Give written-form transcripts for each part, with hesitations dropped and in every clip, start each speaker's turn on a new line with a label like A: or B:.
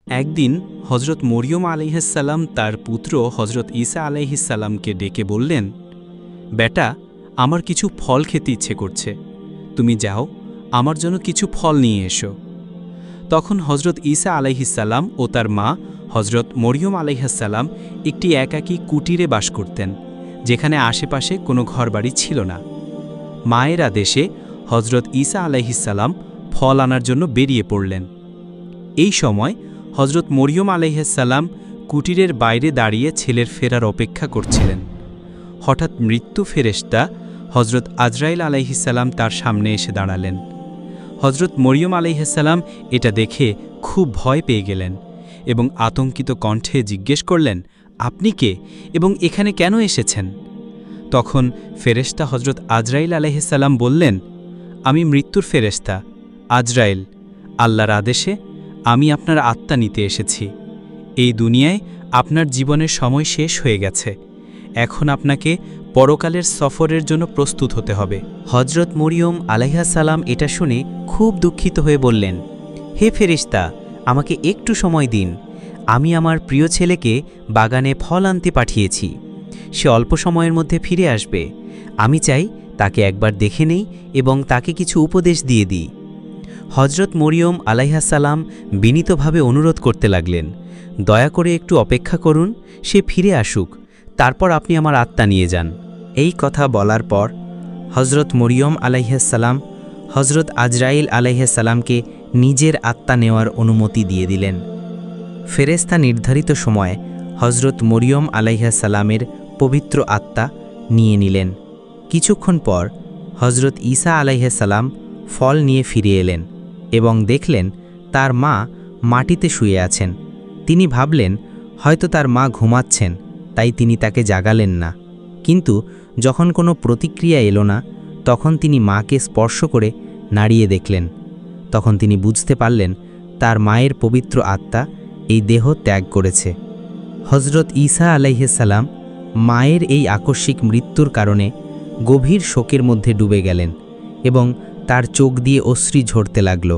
A: একদিন হজরত মরিয়ম আলাইহিসসালাম তার পুত্র হজরত ঈসা আলাইহিসসালামকে ডেকে বললেন, বেটা, আমার কিছু ফল খেতে ইচ্ছে করছে, তুমি যাও আমার জন্য কিছু ফল নিয়ে এসো। তখন হজরত ঈসা আলাইহিসসালাম ও তার মা হজরত মরিয়ম আলাইহিসসালাম একটি একাকী কুটিরে বাস করতেন, যেখানে আশেপাশে কোনো ঘরবাড়ি ছিল না। মায়ের আদেশে হজরত ঈসা আলাইহিসসালাম ফল আনার জন্য বেরিয়ে পড়লেন। এই সময় হজরত মরিয়ম আলাইহিসসালাম কুটিরের বাইরে দাঁড়িয়ে ছেলের ফেরার অপেক্ষা করছিলেন। হঠাৎ মৃত্যু ফেরেশতা হজরত আজরাইল আলাইহিসসালাম তার সামনে এসে দাঁড়ালেন। হজরত মরিয়ম আলাইহিসসালাম এটা দেখে খুব ভয় পেয়ে গেলেন এবং আতঙ্কিত কণ্ঠে জিজ্ঞেস করলেন, আপনি কে এবং এখানে কেন এসেছেন? তখন ফেরেশতা হজরত আজরাইল আলাইহিসসালাম বললেন, আমি মৃত্যুর ফেরেশতা আজরাইল, আল্লাহর আদেশে আমি আপনার আত্মা নিতে এসেছি। এই দুনিয়ায় আপনার জীবনের সময় শেষ হয়ে গেছে, এখন আপনাকে পরকালের সফরের জন্য প্রস্তুত হতে হবে।
B: হজরত মরিয়ম আলাইহিসসালাম এটা শুনে খুব দুঃখিত হয়ে বললেন, হে ফেরেশতা, আমাকে একটু সময় দিন, আমি আমার প্রিয় ছেলেকে বাগানে ফল আনতে পাঠিয়েছি, সে অল্প সময়ের মধ্যে ফিরে আসবে, আমি চাই তাকে একবার দেখে নেই এবং তাকে কিছু উপদেশ দিয়ে দিই। হজরত মরিয়ম আলাইহিসসালাম বিনীতভাবে অনুরোধ করতে লাগলেন, দয়া করে একটু অপেক্ষা করুন, সে ফিরে আসুক, তারপর আপনি আমার আত্মা নিয়ে যান। এই কথা বলার পর হজরত মরিয়ম আলাইহিসসালাম হজরত আজরাইল আলাইহিসসালামকে নিজের আত্মা নেওয়ার অনুমতি দিয়ে দিলেন। ফেরেশতা নির্ধারিত সময়ে হজরত মরিয়ম আলাইহিসসালামের পবিত্র আত্মা নিয়ে নিলেন। কিছুক্ষণ পর হজরত ঈসা আলাইহিসসালাম ফল নিয়ে ফিরে এলেন এবং দেখলেন তার মা মাটিতে শুয়ে আছেন। তিনি ভাবলেন হয়তো তার মা ঘুমাচ্ছেন, তাই তিনি তাকে জাগালেন না। কিন্তু যখন কোনো প্রতিক্রিয়া এলো না, তখন তিনি মাকে স্পর্শ করে নাড়িয়ে দেখলেন। তখন তিনি বুঝতে পারলেন তার মায়ের পবিত্র আত্মা এই দেহ ত্যাগ করেছে। হজরত ঈসা আলাইহিসসালাম মায়ের এই আকস্মিক মৃত্যুর কারণে গভীর শোকের মধ্যে ডুবে গেলেন এবং তার চোখ দিয়ে অশ্রু ঝরতে লাগল।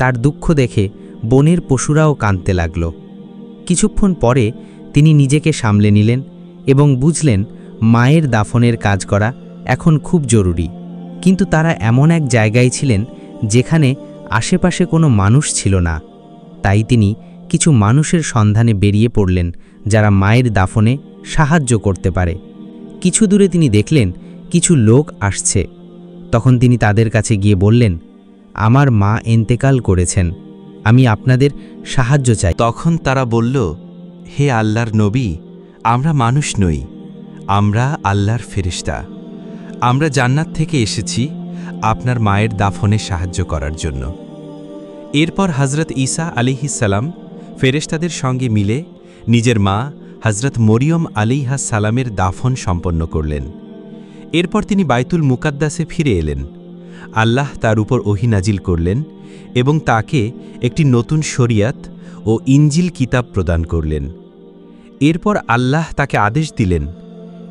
B: তার দুঃখ দেখে বনের পশুরাও কাঁদতে লাগল। কিছুক্ষণ পরে তিনি নিজেকে সামলে নিলেন এবং বুঝলেন মায়ের দাফনের কাজ করা এখন খুব জরুরি। কিন্তু তারা এমন এক জায়গায় ছিলেন যেখানে আশেপাশে কোনো মানুষ ছিল না। তাই তিনি কিছু মানুষের সন্ধানে বেরিয়ে পড়লেন যারা মায়ের দাফনে সাহায্য করতে পারে। কিছু দূরে তিনি দেখলেন কিছু লোক আসছে। তখন তিনি তাদের কাছে গিয়ে বললেন, আমার মা ইন্তেকাল করেছেন, আমি আপনাদের সাহায্য চাই।
C: তখন তারা বলল, হে আল্লাহর নবী, আমরা মানুষ নই, আমরা আল্লাহর ফেরেশতা, আমরা জান্নাত থেকে এসেছি আপনার মায়ের দাফনে সাহায্য করার জন্য। এরপর হজরত ঈসা আলাইহিসসালাম ফেরেশতাদের সঙ্গে মিলে নিজের মা হজরত মরিয়ম আলাইহিসসালামের দাফন সম্পন্ন করলেন। এরপর তিনি বাইতুল মুকাদ্দাসে ফিরে এলেন। আল্লাহ তার উপর ওহী নাজিল করলেন এবং তাকে একটি নতুন শরিয়াত ও ইনজিল কিতাব প্রদান করলেন। এরপর আল্লাহ তাকে আদেশ দিলেন,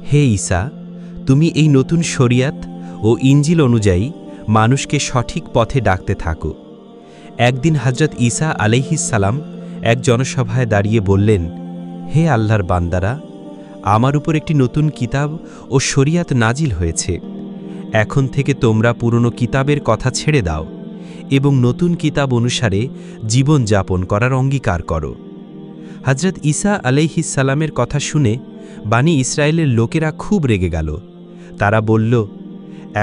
C: হে ঈসা, তুমি এই নতুন শরিয়াত ও ইনজিল অনুযায়ী মানুষকে সঠিক পথে ডাকতে থাকো। একদিন হজরত ঈসা আলাইহিসসালাম এক জনসভায় দাঁড়িয়ে বললেন, হে আল্লাহর বান্দারা, আমার উপর একটি নতুন কিতাব ও শরিয়াত নাজিল হয়েছে। এখন থেকে তোমরা পুরনো কিতাবের কথা ছেড়ে দাও এবং নতুন কিতাব অনুসারে জীবন যাপন করার অঙ্গীকার করো। হজরত ঈসা আলাইহিসসালামের কথা শুনে বানি ইসরায়েলের লোকেরা খুব রেগে গেল। তারা বলল,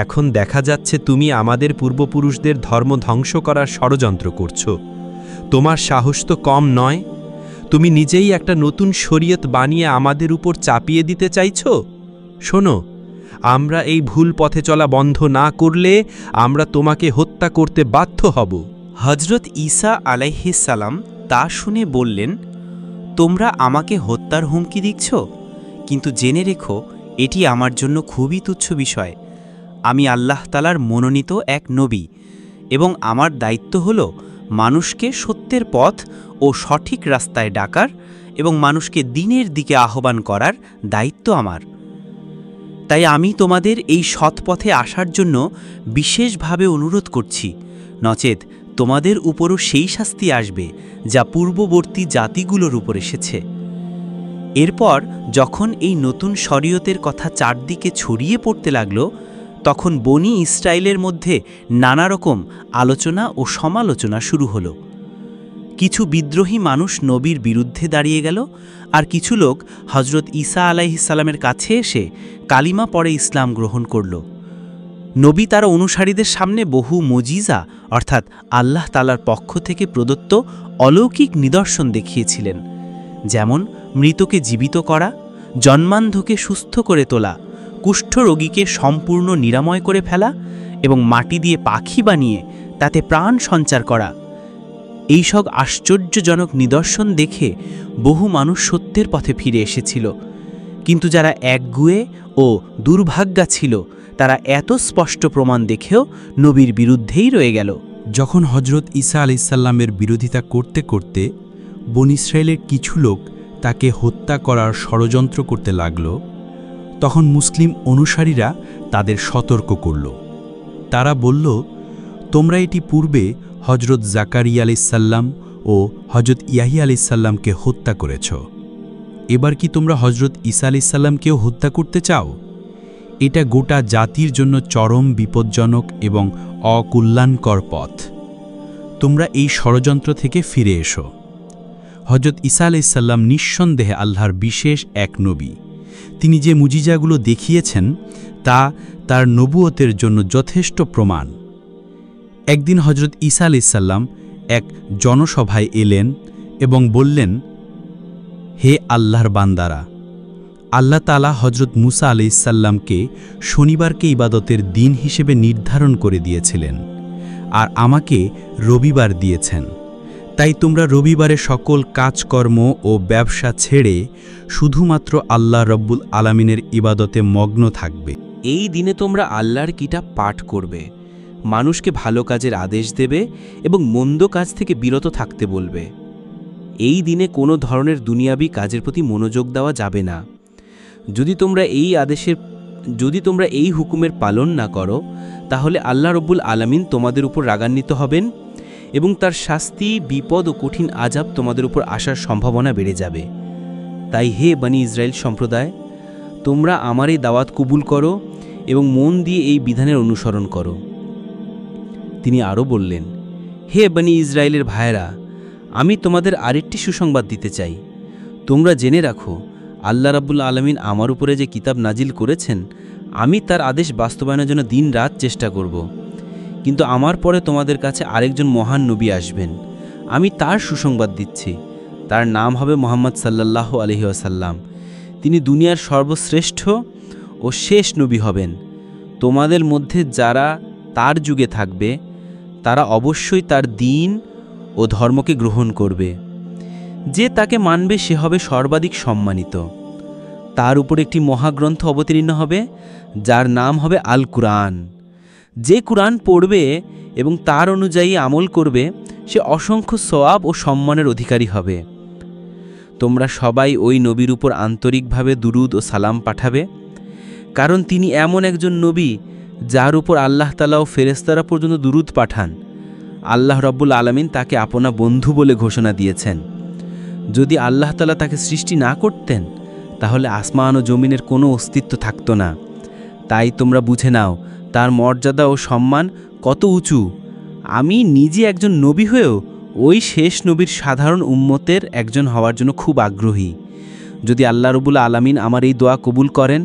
C: এখন দেখা যাচ্ছে তুমি আমাদের পূর্বপুরুষদের ধর্ম ধ্বংস করার ষড়যন্ত্র করছো। তোমার সাহস তো কম নয়, তুমি নিজেই একটা নতুন শরিয়ত বানিয়ে আমাদের উপর চাপিয়ে দিতে চাইছো। শোনো, আমরা এই ভুল পথে চলা বন্ধ না করলে আমরা তোমাকে হত্যা করতে বাধ্য হব।
B: হজরত ঈসা আলাইহিসসালাম তা শুনে বললেন, তোমরা আমাকে হত্যার হুমকি দিচ্ছ, কিন্তু জেনে রেখো এটি আমার জন্য খুবই তুচ্ছ বিষয়। আমি আল্লাহ তাআলার মনোনীত এক নবী এবং আমার দায়িত্ব হল মানুষকে সত্যের পথ ও সঠিক রাস্তায় ডাকার এবং মানুষকে দ্বীনের দিকে আহ্বান করার দায়িত্ব আমার। তাই আমি তোমাদের এই সৎ পথে আসার জন্য বিশেষভাবে অনুরোধ করছি, নচেত তোমাদের উপরও সেই শাস্তি আসবে যা পূর্ববর্তী জাতিগুলোর উপর এসেছে। এরপর যখন এই নতুন শরীয়তের কথা চারদিকে ছড়িয়ে পড়তে লাগল, তখন বনি ইসরায়েলের মধ্যে নানা রকম আলোচনা ও সমালোচনা শুরু হলো। কিছু বিদ্রোহী মানুষ নবীর বিরুদ্ধে দাঁড়িয়ে গেল, আর কিছু লোক হজরত ঈসা আলাইহিসসালামের কাছে এসে কালিমা পড়ে ইসলাম গ্রহণ করল। নবী তার অনুসারীদের সামনে বহু মুজিজা অর্থাৎ আল্লাহ তাআলার পক্ষ থেকে প্রদত্ত অলৌকিক নিদর্শন দেখিয়েছিলেন, যেমন মৃতকে জীবিত করা, জন্মান্ধকে সুস্থ করে তোলা, কুষ্ঠরোগীকে সম্পূর্ণ নিরাময় করে ফেলা এবং মাটি দিয়ে পাখি বানিয়ে তাতে প্রাণ সঞ্চার করা। এইসব আশ্চর্যজনক নিদর্শন দেখে বহু মানুষ সত্যের পথে ফিরে এসেছিল, কিন্তু যারা একগুঁয়ে ও দুর্ভাগ্যা ছিল তারা এত স্পষ্ট প্রমাণ দেখেও নবীর বিরুদ্ধেই রয়ে গেল।
C: যখন হজরত ঈসা আলাইসাল্লামের বিরোধিতা করতে করতে বনী ইসরায়েলের কিছু লোক তাকে হত্যা করার ষড়যন্ত্র করতে লাগল, তখন মুসলিম অনুসারীরা তাদের সতর্ক করল। তারা বলল, তোমরা এটি পূর্বে হজরত জাকারিয়া আলাইসাল্লাম ও হজরত ইয়াহিয়া আলাইসাল্লামকে হত্যা করেছ, এবার কি তোমরা হজরত ঈসা আলাইসাল্লামকেও হত্যা করতে চাও? এটা গোটা জাতির জন্য চরম বিপজ্জনক এবং অকল্যাণকর পথ। তোমরা এই ষড়যন্ত্র থেকে ফিরে এসো। হজরত ঈসা আলাইসাল্লাম নিঃসন্দেহে আল্লাহর বিশেষ এক নবী। তিনি যে মুজিজাগুলো দেখিয়েছেন তা তার নবুয়তের জন্য যথেষ্ট প্রমাণ। একদিন হজরত ঈসা আলাইসাল্লাম এক জনসভায় এলেন এবং বললেন, হে আল্লাহর বান্দারা, আল্লাহ তাআলা হজরত মুসা আলাইসাল্লামকে শনিবারকে ইবাদতের দিন হিসেবে নির্ধারণ করে দিয়েছিলেন, আর আমাকে রবিবার দিয়েছেন। তাই তোমরা রবিবারে সকল কাজকর্ম ও ব্যবসা ছেড়ে শুধুমাত্র আল্লাহ রব্বুল আলামিনের ইবাদতে মগ্ন থাকবে।
B: এই দিনে তোমরা আল্লাহর কিতাব পাঠ করবে, মানুষকে ভালো কাজের আদেশ দেবে এবং মন্দ কাজ থেকে বিরত থাকতে বলবে। এই দিনে কোনো ধরনের দুনিয়াবি কাজের প্রতি মনোযোগ দেওয়া যাবে না। যদি তোমরা এই হুকুমের পালন না করো, তাহলে আল্লাহ রব্বুল আলামিন তোমাদের উপর রাগান্বিত হবেন এবং তার শাস্তি, বিপদ ও কঠিন আযাব তোমাদের উপর আসার সম্ভাবনা বেড়ে যাবে। তাই হে বনী ইসরায়েল সম্প্রদায়, তোমরা আমার এই দাওয়াত কবুল করো এবং মন দিয়ে এই বিধানের অনুসরণ করো। তিনি আরও বললেন, হে বনী ইসরায়েলের ভাইয়েরা, আমি তোমাদের আরেকটি সুসংবাদ দিতে চাই। তোমরা জেনে রাখো, আল্লাহ রাব্বুল আলামিন আমার উপরে যে কিতাব নাজিল করেছেন, আমি তার আদেশ বাস্তবায়নের জন্য দিন রাত চেষ্টা করব। কিন্তু আমার পরে তোমাদের কাছে আরেকজন মহান নবী আসবেন, আমি তার সুসংবাদ দিচ্ছি। তার নাম হবে মুহাম্মদ সাল্লাল্লাহু আলাইহি ওয়াসাল্লাম। তিনি দুনিয়ার সর্বশ্রেষ্ঠ ও শেষ নবী হবেন। তোমাদের মধ্যে যারা তার যুগে থাকবে তারা অবশ্যই তার দ্বীন ও ধর্মকে গ্রহণ করবে। যে তাকে মানবে সে হবে সর্বাধিক সম্মানিত। তার উপর একটি মহাগ্রন্থ অবতীর্ণ হবে যার নাম হবে আল কুরআন। যে কুরআন পড়বে এবং তার অনুযায়ী আমল করবে সে অসংখ্য সওয়াব ও সম্মানের অধিকারী হবে। তোমরা সবাই ওই নবীর উপর আন্তরিকভাবে দুরুদ ও সালাম পাঠাবে, কারণ তিনি এমন একজন নবী যার উপর আল্লাহ তাআলা ও ফেরেশতারা পর্যন্ত দুরুদ পাঠান। আল্লাহ রাব্বুল আলামিন তাকে আপনা বন্ধু বলে ঘোষণা দিয়েছেন। যদি আল্লাহ তাআলা তাকে সৃষ্টি না করতেন তাহলে আসমান ও জমিনের কোনো অস্তিত্ব থাকত না। তাই তোমরা বুঝে নাও তার মর্যাদা ও সম্মান কত উঁচু। আমি নিজে একজন নবী হয়েও ওই শেষ নবীর সাধারণ উম্মতের একজন হওয়ার জন্য খুব আগ্রহী। যদি আল্লাহ রাব্বুল আলামিন আমার এই দোয়া কবুল করেন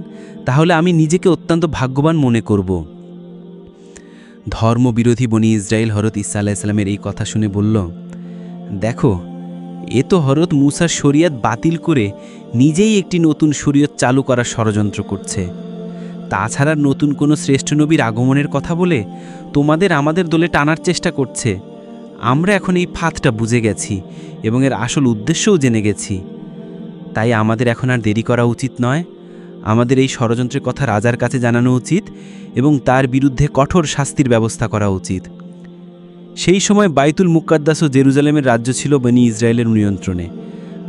B: তাহলে আমি নিজেকে অত্যন্ত ভাগ্যবান মনে করব। ধর্মবিরোধী বনী ইসরায়েল হযরত ঈসা আলাইহিস সালামের এই কথা শুনে বলল, দেখো, এ তো হযরত মূসার শরীয়ত বাতিল করে নিজেই একটি নতুন শরীয়ত চালু করার ষড়যন্ত্র করছে। তাছাড়া নতুন কোনো শ্রেষ্ঠ নবীর আগমনের কথা বলে তোমাদের আমাদের দলে টানার চেষ্টা করছে। আমরা এখন এই ফাঁদটা বুঝে গেছি এবং এর আসল উদ্দেশ্যও জেনে গেছি। তাই আমাদের এখন আর দেরি করা উচিত নয়। আমাদের এই ষড়যন্ত্রের কথা রাজার কাছে জানানো উচিত এবং তার বিরুদ্ধে কঠোর শাস্তির ব্যবস্থা করা উচিত। সেই সময় বাইতুল মুকাদ্দাস ও জেরুজালেমের রাজ্য ছিল বনী ইসরায়েলের নিয়ন্ত্রণে,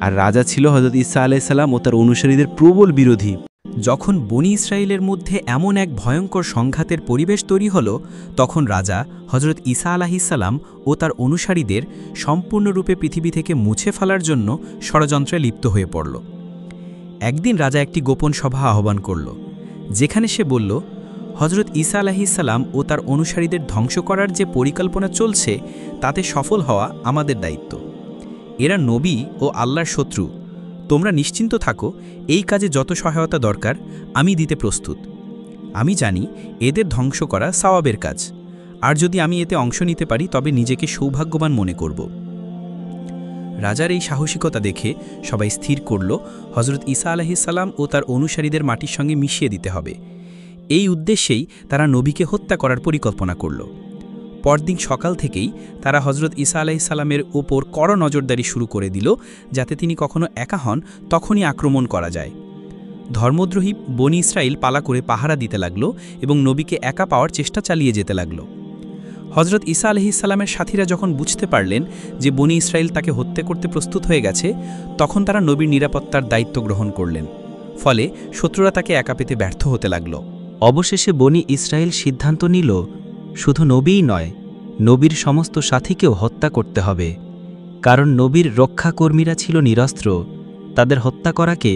B: আর রাজা ছিল হযরত ঈসা আলাইহিস সালাম ও তার অনুসারীদের প্রবল বিরোধী।
A: যখন বনি ইসরায়েলের মধ্যে এমন এক ভয়ঙ্কর সংঘাতের পরিবেশ তৈরি হল, তখন রাজা হজরত ঈসা আলাইহিসসালাম ও তার অনুসারীদের সম্পূর্ণরূপে পৃথিবী থেকে মুছে ফেলার জন্য ষড়যন্ত্রে লিপ্ত হয়ে পড়ল। একদিন রাজা একটি গোপন সভা আহ্বান করল, যেখানে সে বলল, হজরত ঈসা আলাইহিসসালাম ও তার অনুসারীদের ধ্বংস করার যে পরিকল্পনা চলছে তাতে সফল হওয়া আমাদের দায়িত্ব। এরা নবী ও আল্লাহর শত্রু। তোমরা নিশ্চিন্ত থাকো, এই কাজে যত সহায়তা দরকার আমি দিতে প্রস্তুত। আমি জানি এদের ধ্বংস করা সওয়াবের কাজ, আর যদি আমি এতে অংশ নিতে পারি তবে নিজেকে সৌভাগ্যবান মনে করব। রাজার এই সাহসিকতা দেখে সবাই স্থির করল, হজরত ঈসা আলাইহিসসালাম ও তার অনুসারীদের মাটির সঙ্গে মিশিয়ে দিতে হবে। এই উদ্দেশ্যেই তারা নবীকে হত্যা করার পরিকল্পনা করল। পরদিন সকাল থেকেই তারা হজরত ঈসা আলাইহিসসালামের ওপর কড়া নজরদারি শুরু করে দিল, যাতে তিনি কখনো একা হন তখনই আক্রমণ করা যায়। ধর্মদ্রোহী বনি ইসরায়েল পালা করে পাহারা দিতে লাগল এবং নবীকে একা পাওয়ার চেষ্টা চালিয়ে যেতে লাগল। হজরত ঈসা আলাইহিসসালামের সাথীরা যখন বুঝতে পারলেন যে বনি ইসরায়েল তাকে হত্যা করতে প্রস্তুত হয়ে গেছে, তখন তারা নবীর নিরাপত্তার দায়িত্ব গ্রহণ করলেন। ফলে শত্রুরা তাকে একা পেতে ব্যর্থ হতে লাগল।
B: অবশেষে বনি ইসরায়েল সিদ্ধান্ত নিল, শুধু নবীই নয়, নবীর সমস্ত সাথীকেও হত্যা করতে হবে। কারণ নবীর রক্ষাকর্মীরা ছিল নিরস্ত্র, তাদের হত্যা করাকে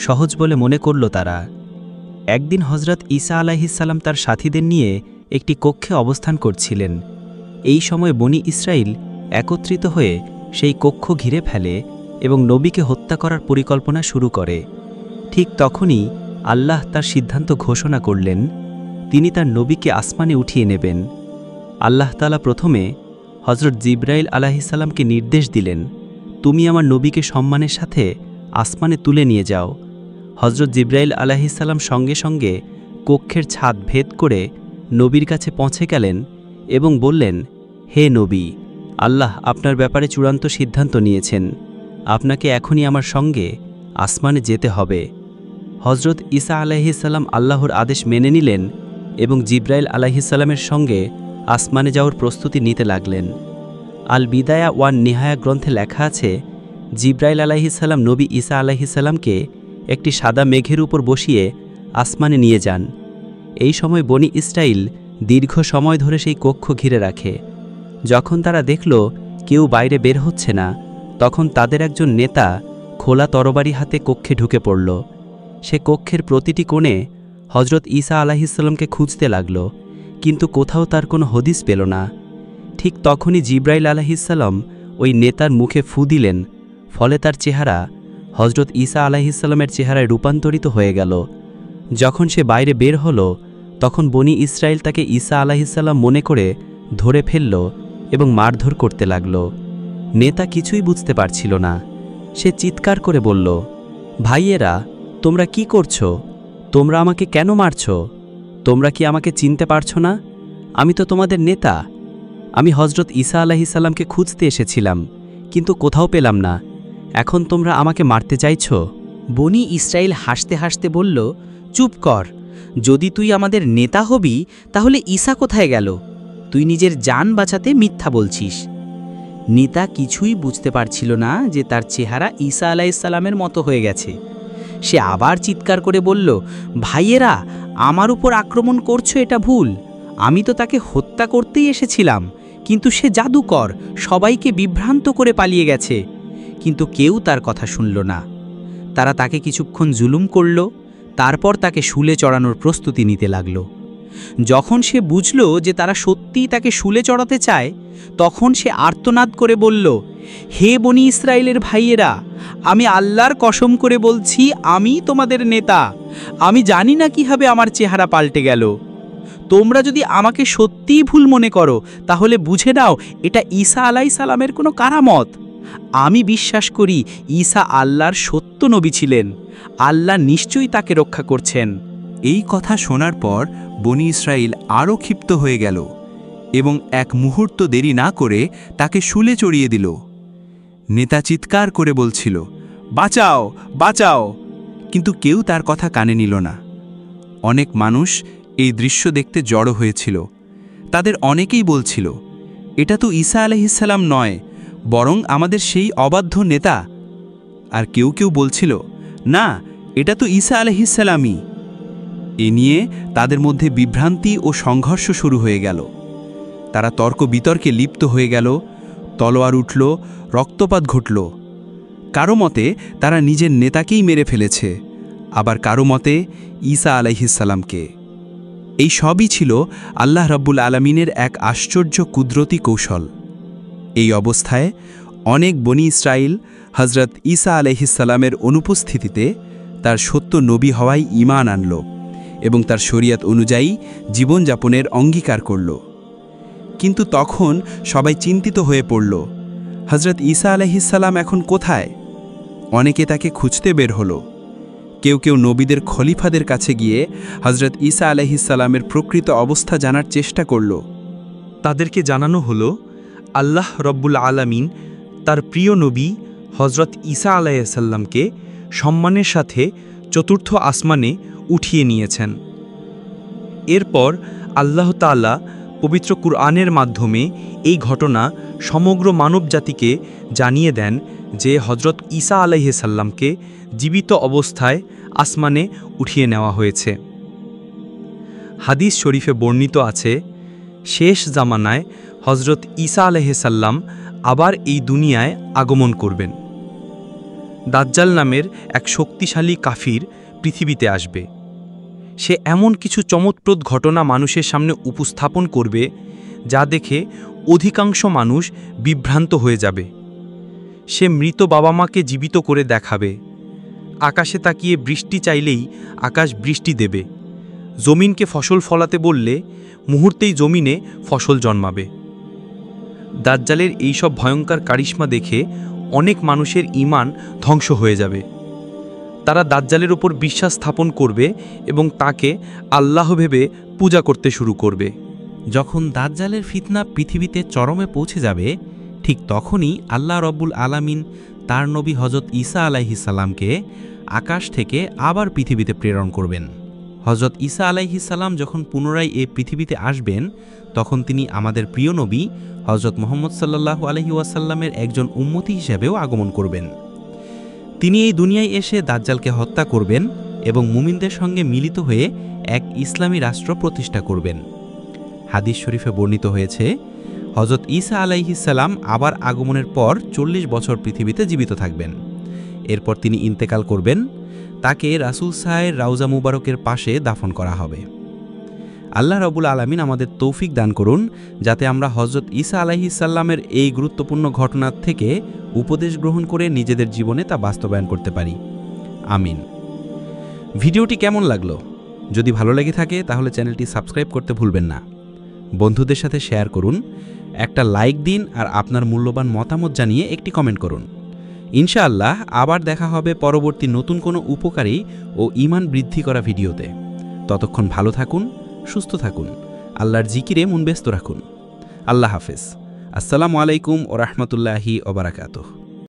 B: সহজ বলে মনে করল তারা। একদিন হজরত ঈসা আলাইহিসসালাম তার সাথীদের নিয়ে একটি কক্ষে অবস্থান করছিলেন। এই সময় বনি ইসরায়েল একত্রিত হয়ে সেই কক্ষ ঘিরে ফেলে এবং নবীকে হত্যা করার পরিকল্পনা শুরু করে। ঠিক তখনই আল্লাহ তার সিদ্ধান্ত ঘোষণা করলেন, তিনি তার নবীকে আসমানে উঠিয়ে নেবেন। আল্লাহ তাআলা প্রথমে হজরত জিবরাইল আলাইহিসসালামকে নির্দেশ দিলেন, তুমি আমার নবীকে সম্মানের সাথে আসমানে তুলে নিয়ে যাও। হজরত জিবরাইল আলাইহিসসালাম সঙ্গে সঙ্গে কক্ষের ছাদ ভেদ করে নবীর কাছে পৌঁছে গেলেন এবং বললেন, হে নবী, আল্লাহ আপনার ব্যাপারে চূড়ান্ত সিদ্ধান্ত নিয়েছেন, আপনাকে এখনই আমার সঙ্গে আসমানে যেতে হবে। হজরত ঈসা আলাইহিসসালাম আল্লাহর আদেশ মেনে নিলেন এবং জিবরাইল আলাইহিসসালামের সঙ্গে আসমানে যাওয়ার প্রস্তুতি নিতে লাগলেন। আল বিদায়া ওয়ান নিহায়া গ্রন্থে লেখা আছে, জিবরাইল আলাইহিসসালাম নবী ঈসা আলাইহিসসালামকে একটি সাদা মেঘের উপর বসিয়ে আসমানে নিয়ে যান। এই সময় বনি ইসরায়েল দীর্ঘ সময় ধরে সেই কক্ষ ঘিরে রাখে। যখন তারা দেখল কেউ বাইরে বের হচ্ছে না, তখন তাদের একজন নেতা খোলা তরবারি হাতে কক্ষে ঢুকে পড়ল। সে কক্ষের প্রতিটি কোণে হজরত ঈসা আলাইহিসসালামকে খুঁজতে লাগল, কিন্তু কোথাও তার কোনো হদিস পেল না। ঠিক তখনই জিবরাইল আলাইহিসসালাম ওই নেতার মুখে ফু দিলেন, ফলে তার চেহারা হজরত ঈসা আলাইহিসসালামের চেহারায় রূপান্তরিত হয়ে গেল। যখন সে বাইরে বের হল, তখন বনি ইসরায়েল তাকে ঈসা আলাইহিসসালাম মনে করে ধরে ফেলল এবং মারধর করতে লাগল। নেতা কিছুই বুঝতে পারছিল না। সে চিৎকার করে বলল, ভাইয়েরা, তোমরা কি করছো? তোমরা আমাকে কেন মারছ? তোমরা কি আমাকে চিনতে পারছো না? আমি তো তোমাদের নেতা। আমি হজরত ঈসা আলাইহিসসালামকে খুঁজতে এসেছিলাম, কিন্তু কোথাও পেলাম না। এখন তোমরা আমাকে মারতে চাইছ?
D: বনি ইসরায়েল হাসতে হাসতে বলল, চুপ কর। যদি তুই আমাদের নেতা হবি তাহলে ঈসা কোথায় গেল? তুই নিজের জান বাঁচাতে মিথ্যা বলছিস। নেতা কিছুই বুঝতে পারছিল না যে তার চেহারা ঈসা আলাইহিসসালামের মতো হয়ে গেছে। সে আবার চিৎকার করে বলল, ভাইয়েরা, আমার উপর আক্রমণ করছো এটা ভুল। আমি তো তাকে হত্যা করতেই এসেছিলাম, কিন্তু সে জাদুকর, সবাইকে বিভ্রান্ত করে পালিয়ে গেছে। কিন্তু কেউ তার কথা শুনল না। তারা তাকে কিছুক্ষণ জুলুম করল, তারপর তাকে শুলে চড়ানোর প্রস্তুতি নিতে লাগল। যখন সে বুঝল যে তারা সত্যিই তাকে শুলে চড়াতে চায়, তখন সে আর্তনাদ করে বলল, হে বনি ইসরায়েলের ভাইয়েরা, আমি আল্লাহর কসম করে বলছি, আমি তোমাদের নেতা। আমি জানি না কিভাবে আমার চেহারা পাল্টে গেল। তোমরা যদি আমাকে সত্যিই ভুল মনে করো, তাহলে বুঝে নাও এটা ঈসা আলাইহিসসালামের কোনো কারামত। আমি বিশ্বাস করি ঈসা আল্লাহর সত্য নবী ছিলেন। আল্লাহ নিশ্চয়ই তাকে রক্ষা করছেন।
C: এই কথা শোনার পর বনি ইসরায়েল আরও ক্ষিপ্ত হয়ে গেল এবং এক মুহূর্ত দেরি না করে তাকে শুলে চড়িয়ে দিল। নেতা চিৎকার করে বলছিল, বাঁচাও, বাঁচাও, কিন্তু কেউ তার কথা কানে নিল না। অনেক মানুষ এই দৃশ্য দেখতে জড়ো হয়েছিল। তাদের অনেকেই বলছিল, এটা তো ঈসা আলাইহিসসালাম নয়, বরং আমাদের সেই অবাধ্য নেতা। আর কেউ কেউ বলছিল, না, এটা তো ঈসা আলাইহিসসালামই। এ নিয়ে তাদের মধ্যে বিভ্রান্তি ও সংঘর্ষ শুরু হয়ে গেল। তারা তর্ক বিতর্কে লিপ্ত হয়ে গেল, তলোয়ার উঠল, রক্তপাত ঘটল। কারো মতে তারা নিজের নেতাকেই মেরে ফেলেছে, আবার কারো মতে ঈসা আলাইহিসসালামকে। এই সবই ছিল আল্লাহ রাব্বুল আলামিনের এক আশ্চর্য কুদরতি কৌশল। এই অবস্থায় অনেক বনি ইসরাইল হজরত ঈসা আলাইহিসসালামের অনুপস্থিতিতে তার সত্য নবী হওয়ায় ঈমান আনল এবং তার শরিয়ত অনুযায়ী জীবনযাপনের অঙ্গীকার করল। কিন্তু তখন সবাই চিন্তিত হয়ে পড়ল, হজরত ঈসা আলাইহিসসালাম এখন কোথায়? অনেকে তাকে খুঁজতে বের হলো। কেউ কেউ নবীদের খলিফাদের কাছে গিয়ে হজরত ঈসা আলাইহিসসালামের প্রকৃত অবস্থা জানার চেষ্টা করল।
E: তাদেরকে জানানো হলো আল্লাহ রব্বুল আলামিন তার প্রিয় নবী হজরত ঈসা আলাইহিসসালামকে সম্মানের সাথে চতুর্থ আসমানে উঠিয়ে নিয়েছেন। এরপর আল্লাহ তাআলা পবিত্র কুরআনের মাধ্যমে এই ঘটনা সমগ্র মানবজাতিকে জানিয়ে দেন যে হজরত ঈসা আলাইহিসসালামকে জীবিত অবস্থায় আসমানে উঠিয়ে নেওয়া হয়েছে। হাদিস শরীফে বর্ণিত আছে, শেষ জামানায় হজরত ঈসা আলাইহিসসালাম আবার এই দুনিয়ায় আগমন করবেন। দাজ্জাল নামের এক শক্তিশালী কাফির পৃথিবীতে আসবে। সে এমন কিছু চমৎপ্রদ ঘটনা মানুষের সামনে উপস্থাপন করবে যা দেখে অধিকাংশ মানুষ বিভ্রান্ত হয়ে যাবে। সে মৃত বাবা মাকে জীবিত করে দেখাবে। আকাশে তাকিয়ে বৃষ্টি চাইলেই আকাশ বৃষ্টি দেবে। জমিনকে ফসল ফলাতে বললে মুহূর্তেই জমিনে ফসল জন্মাবে। দাজ্জালের এইসব ভয়ঙ্কর কারিশমা দেখে অনেক মানুষের ঈমান ধ্বংস হয়ে যাবে। তারা দাজ্জালের ওপর বিশ্বাস স্থাপন করবে এবং তাকে আল্লাহ ভেবে পূজা করতে শুরু করবে।
B: যখন দাজ্জালের ফিতনা পৃথিবীতে চরমে পৌঁছে যাবে, ঠিক তখনই আল্লাহ রব্বুল আলামিন তার নবী হজরত ঈসা আলাইহিসসালামকে আকাশ থেকে আবার পৃথিবীতে প্রেরণ করবেন। হজরত ঈসা আলাইহিসসালাম যখন পুনরায় এই পৃথিবীতে আসবেন, তখন তিনি আমাদের প্রিয় নবী হজরত মুহাম্মদ সাল্লাল্লাহু আলাইহি ওয়াসাল্লামের একজন উম্মতি হিসেবেও আগমন করবেন। তিনি এই দুনিয়ায় এসে দাজ্জালকে হত্যা করবেন এবং মুমিনদের সঙ্গে মিলিত হয়ে এক ইসলামী রাষ্ট্র প্রতিষ্ঠা করবেন। হাদিস শরীফে বর্ণিত হয়েছে, হজরত ঈসা আলাইহিসসালাম আবার আগমনের পর 40 বছর পৃথিবীতে জীবিত থাকবেন। এরপর তিনি ইন্তেকাল করবেন। তাকে রাসূল সাহের রাউজা মুবারকের পাশে দাফন করা হবে। আল্লাহ রাব্বুল আলামিন আমাদের তৌফিক দান করুন, যাতে আমরা হজরত ঈসা আলাইহিসসালামের এই গুরুত্বপূর্ণ ঘটনার থেকে উপদেশ গ্রহণ করে নিজেদের জীবনে তা বাস্তবায়ন করতে পারি। আমিন। ভিডিওটি কেমন লাগলো? যদি ভালো লেগে থাকে তাহলে চ্যানেলটি সাবস্ক্রাইব করতে ভুলবেন না। বন্ধুদের সাথে শেয়ার করুন, একটা লাইক দিন আর আপনার মূল্যবান মতামত জানিয়ে একটি কমেন্ট করুন। ইনশাআল্লাহ আবার দেখা হবে পরবর্তী নতুন কোনো উপকারী ও ঈমান বৃদ্ধি করা ভিডিওতে। ততক্ষণ ভালো থাকুন, সুস্থ থাকুন, আল্লাহর জিকিরে মন ব্যস্ত রাখুন। আল্লাহ হাফেজ। আসসালামু আলাইকুম ওয়া রাহমাতুল্লাহি ওয়া বারাকাতুহু।